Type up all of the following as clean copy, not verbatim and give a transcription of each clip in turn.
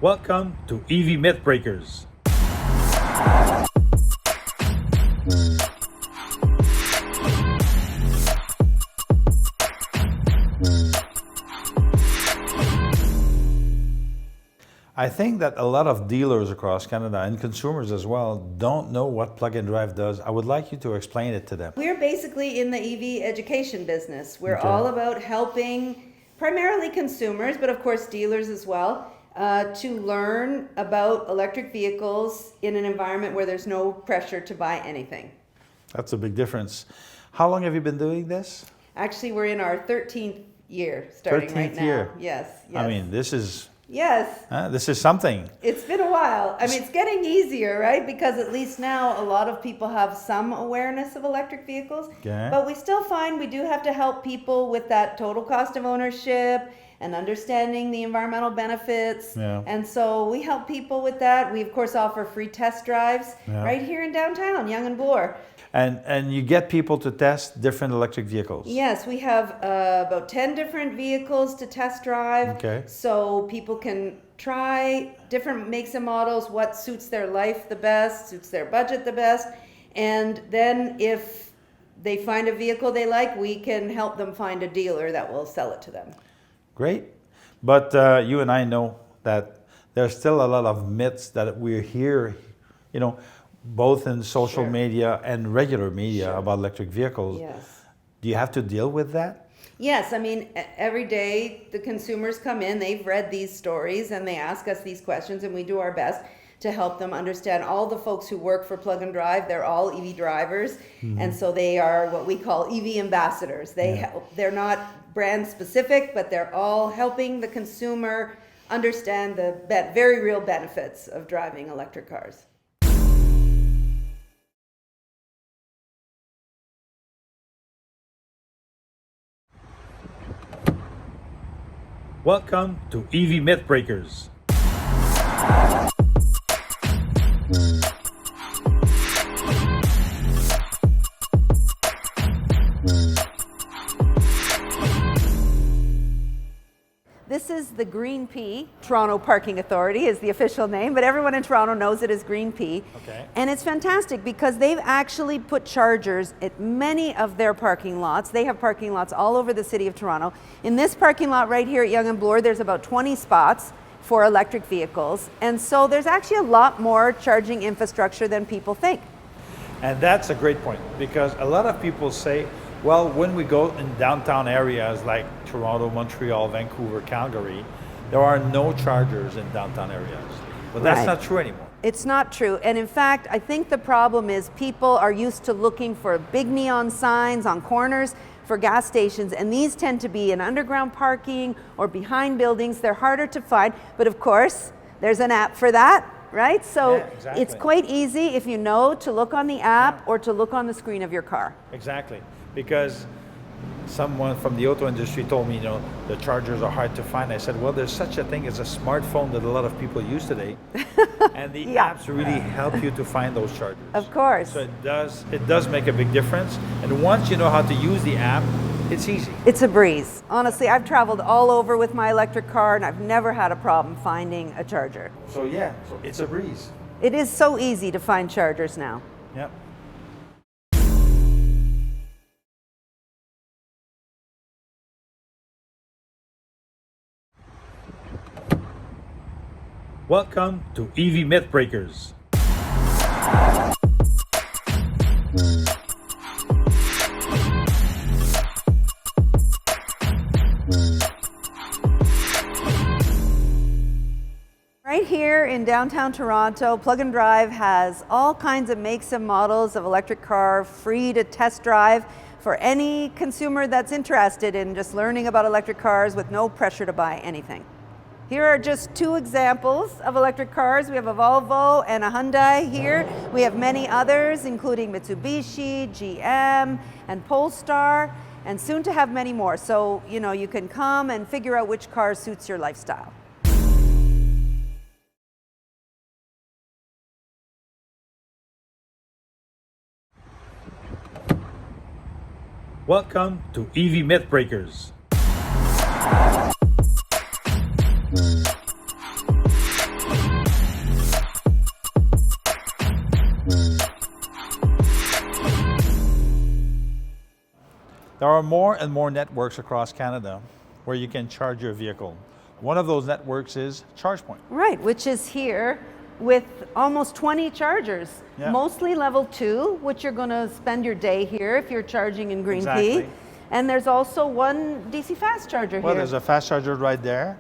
Welcome to EV Mythbreakers. I think that a lot of dealers across Canada and consumers as well don't know what plug-in drive does. I would like you to explain it to them. We're basically in the EV education business. We're Okay. all about helping primarily consumers, but of course dealers as well, to learn about electric vehicles in an environment where there's no pressure to buy anything. That's a big difference. How long have you been doing this? Actually, we're in our 13th year starting 13th right now. year. Yes. I mean, this is something. It's been a while. I mean, it's getting easier, right? Because at least now a lot of people have some awareness of electric vehicles. Okay. But we still find we do have to help people with that total cost of ownership and understanding the environmental benefits. Yeah. And so we help people with that. We, of course, offer free test drives right here in downtown, Yonge and Bloor. And you get people to test different electric vehicles. Yes, we have about 10 different vehicles to test drive. Okay. So people can try different makes and models, what suits their life the best, suits their budget the best. And then if they find a vehicle they like, we can help them find a dealer that will sell it to them. Great. But you and I know that there's still a lot of myths that we hear, both in social Sure. media and regular media Sure. about electric vehicles. Yes. Do you have to deal with that? Yes, I mean, every day the consumers come in, they've read these stories and they ask us these questions, and we do our best to help them understand. All the folks who work for Plug and Drive, they're all EV drivers, and so they are what we call EV ambassadors. They're not brand specific, but they're all helping the consumer understand the very real benefits of driving electric cars. Welcome to EV Mythbreakers. This is the Green P. Toronto Parking Authority is the official name, but everyone in Toronto knows it as Green P. Okay. And it's fantastic because they've actually put chargers at many of their parking lots. They have parking lots all over the city of Toronto. In this parking lot right here at Yonge and Bloor, there's about 20 spots for electric vehicles. And so there's actually a lot more charging infrastructure than people think. And that's a great point, because a lot of people say, well, when we go in downtown areas like Toronto, Montreal, Vancouver, Calgary, there are no chargers in downtown areas. But that's Right. not true anymore. It's not true. And in fact, I think the problem is people are used to looking for big neon signs on corners for gas stations, and these tend to be in underground parking or behind buildings. They're harder to find, but of course, there's an app for that, right? So Yeah, exactly. it's quite easy if you know to look on the app or to look on the screen of your car. Exactly, because someone from the auto industry told me, the chargers are hard to find. I said, well, there's such a thing as a smartphone that a lot of people use today, and the Yeah. apps really help you to find those chargers. Of course. So it does make a big difference. And once you know how to use the app, it's easy. It's a breeze. Honestly, I've traveled all over with my electric car and I've never had a problem finding a charger. So yeah, it's a breeze. It is so easy to find chargers now. Yep. Welcome to EV Mythbreakers. Right here in downtown Toronto, Plug and Drive has all kinds of makes and models of electric car free to test drive for any consumer that's interested in just learning about electric cars with no pressure to buy anything. Here are just two examples of electric cars. We have a Volvo and a Hyundai here. We have many others, including Mitsubishi, GM, and Polestar, and soon to have many more. So, you can come and figure out which car suits your lifestyle. Welcome to EV Mythbreakers. There are more and more networks across Canada where you can charge your vehicle. One of those networks is ChargePoint. Right, which is here with almost 20 chargers, mostly level 2, which you're going to spend your day here if you're charging in Green Pea. And there's also one DC fast charger here. Well, there's a fast charger right there.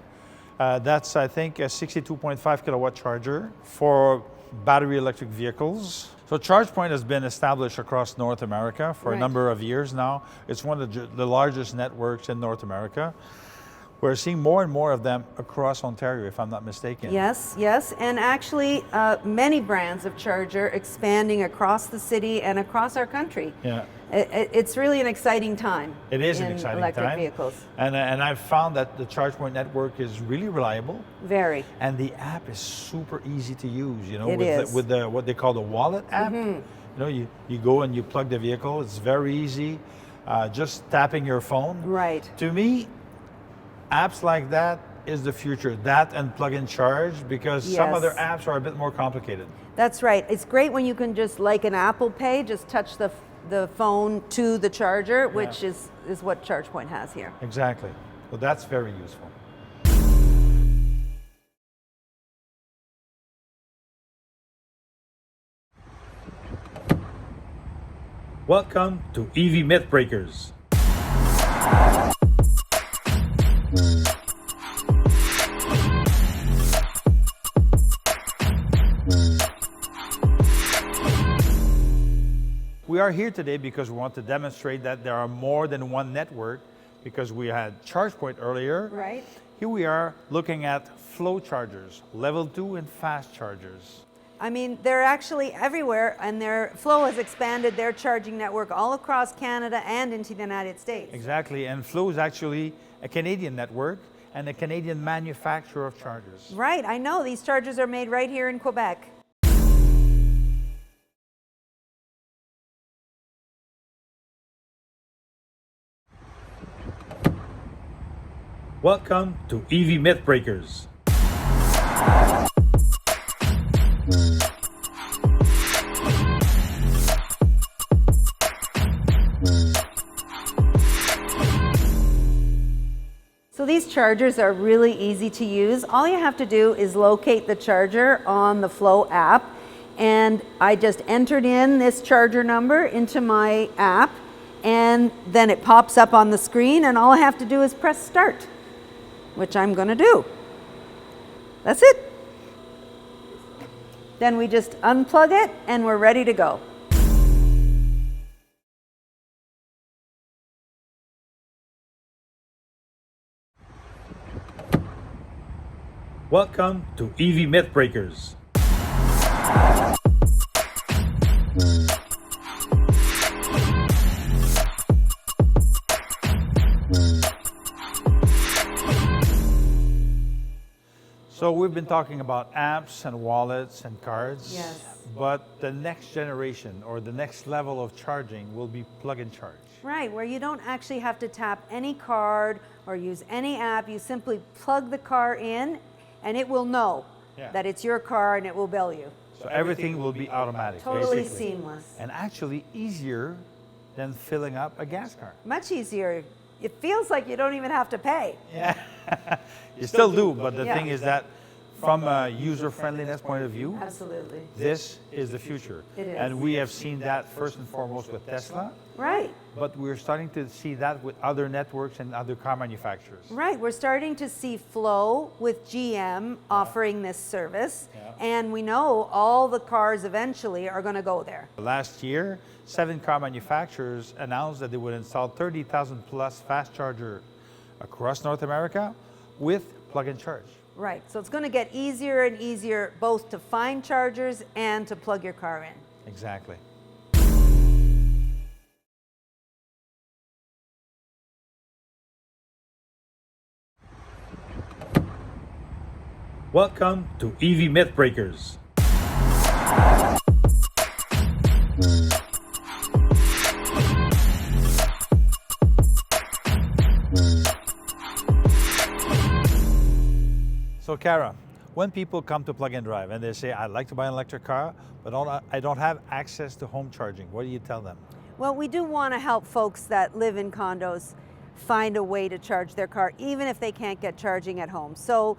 That's, I think, a 62.5 kilowatt charger for battery electric vehicles. So ChargePoint has been established across North America for a number of years now. It's one of the largest networks in North America. We're seeing more and more of them across Ontario, if I'm not mistaken. Yes, yes, and actually many brands of charger expanding across the city and across our country. Yeah. It's really an exciting time. It is an exciting electric time. Vehicles. And I've found that the ChargePoint network is really reliable. Very. And the app is super easy to use, you know, with the what they call the wallet app. You know, you go and you plug the vehicle. It's very easy, just tapping your phone. Right. To me, apps like that is the future, that and plug and charge, because some other apps are a bit more complicated. That's right. It's great when you can just, like an Apple Pay, just touch the phone to the charger, which is what ChargePoint has here. Exactly. Well, that's very useful. Welcome to EV Mythbreakers. We are here today because we want to demonstrate that there are more than one network, because we had ChargePoint earlier. Right. Here we are looking at flow chargers, level 2 and fast chargers. I mean, they're actually everywhere, and Flow has expanded their charging network all across Canada and into the United States. Exactly, and Flow is actually a Canadian network and a Canadian manufacturer of chargers. Right, I know. These chargers are made right here in Quebec. Welcome to EV Mythbreakers. So these chargers are really easy to use. All you have to do is locate the charger on the Flow app, and I just entered in this charger number into my app, and then it pops up on the screen, and all I have to do is press start, which I'm going to do. That's it. Then we just unplug it and we're ready to go. Welcome to EV Mythbreakers. So we've been talking about apps and wallets and cards. Yes. But the next generation or the next level of charging will be plug and charge. Right, where you don't actually have to tap any card or use any app. You simply plug the car in and it will know that it's your car and it will bill you. So everything will be automatic. Totally basically. seamless. And actually easier than filling up a gas car. Much easier. It feels like you don't even have to pay. Yeah, you still do, but the thing is that from a user-friendliness point of view, Absolutely. this is the future. It is. And we have seen that first and foremost with Tesla, Right. but we're starting to see that with other networks and other car manufacturers. Right, we're starting to see Flow with GM offering this service, and we know all the cars eventually are going to go there. Last year, 7 car manufacturers announced that they would install 30,000 plus fast charger across North America with plug and charge. Right, so it's going to get easier and easier both to find chargers and to plug your car in. Exactly. Welcome to EV Mythbreakers. So Cara, when people come to Plug and Drive and they say, I'd like to buy an electric car, but I don't have access to home charging, what do you tell them? Well, we do want to help folks that live in condos find a way to charge their car, even if they can't get charging at home. So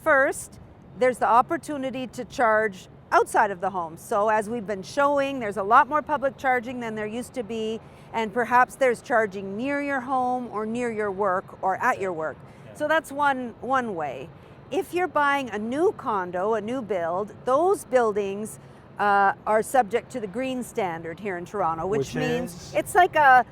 first, there's the opportunity to charge outside of the home. So as we've been showing, there's a lot more public charging than there used to be, and perhaps there's charging near your home or near your work or at your work. Yeah. So that's one way. If you're buying a new condo, a new build, those buildings are subject to the green standard here in Toronto, which means it's like a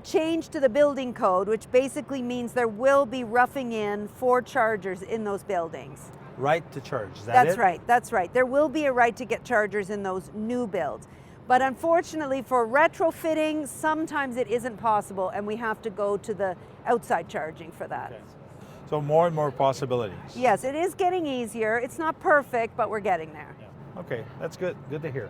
change to the building code, which basically means there will be roughing in for chargers in those buildings. Right to charge, is that That's it? right, that's right. There will be a right to get chargers in those new builds. But unfortunately for retrofitting, sometimes it isn't possible and we have to go to the outside charging for that. Okay. So more and more possibilities. Yes, it is getting easier. It's not perfect, but we're getting there. Yeah. Okay, that's good. Good to hear.